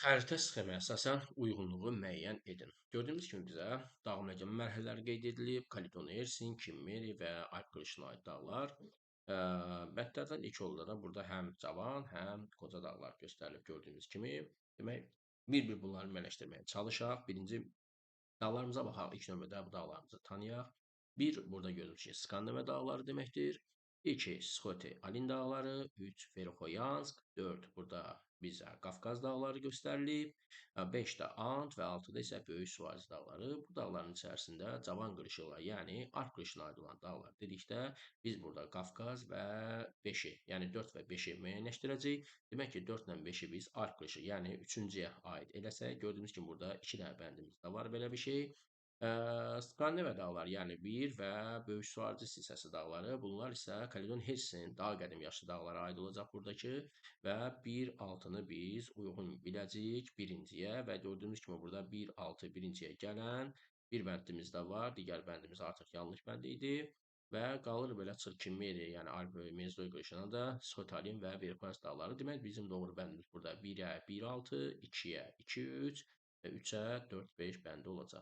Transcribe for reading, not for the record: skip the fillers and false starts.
Xəritə sxemaya əsasən uyğunluğu müəyyən edin. Gördüyümüz kimi bizə dağılma mərhələləri qeyd edilib. Kaledon Ersin, Kimmeri və Alp qırışına aid dağlar. Bəndlərdən ilk olaraq burada həm cavan, həm qoca dağlar göstərilib gördüyümüz kimi. Demək, bir-bir bunları müəyyənləşdirməyə çalışaq. Birinci dağlarımıza baxaq, ilk növbədə bu dağlarımızı tanıyaq. Bir, burada gördüyümüz ki, Skandinaviya dağları deməkdir. 2. Skoti Alin dağları. 3. Verxoyansk. 4. Burada bizə Qafqaz dağları göstərilib. 5 də And və 6-da isə Böyük Suvazi dağları. Bu dağların içərisində cavan qırışıqlar, yəni Alp qırışına aid olan dağlar dedikdə biz burada Qafqaz və 5-i, yəni 4 və 5-i müəyyənləşdirəcəyik. Demək ki, 4 ilə 5-i biz Alp qırışı, yəni 3-cüyə aid eləsək, gördüyümüz kimi burada 2 dənə bəndimiz də var belə bir şey. Skandinaviya dağları, yəni 1 və Böyük Suvarci silsiləsi dağları. Bunlar isə Kaledon Hersin daha qədim yaşlı dağlara aid olacaq buradakı və 1-6-nı biz uyğun biləcəyik birinciyə və gördüyümüz kimi burada 1-6 birinciyə gələn bir bəndimiz də var. Digər bəndimiz artıq yanlış bənd idi və qalır belə Çırkimeri, yəni Alp Mezdoy qırışına da Skotalin və Verxoyansk dağları. Demək, bizim doğru bəndimiz burada 1-ə 1-6, 2-yə 2-3 və 3-ə 4-5 bəndi olacaq.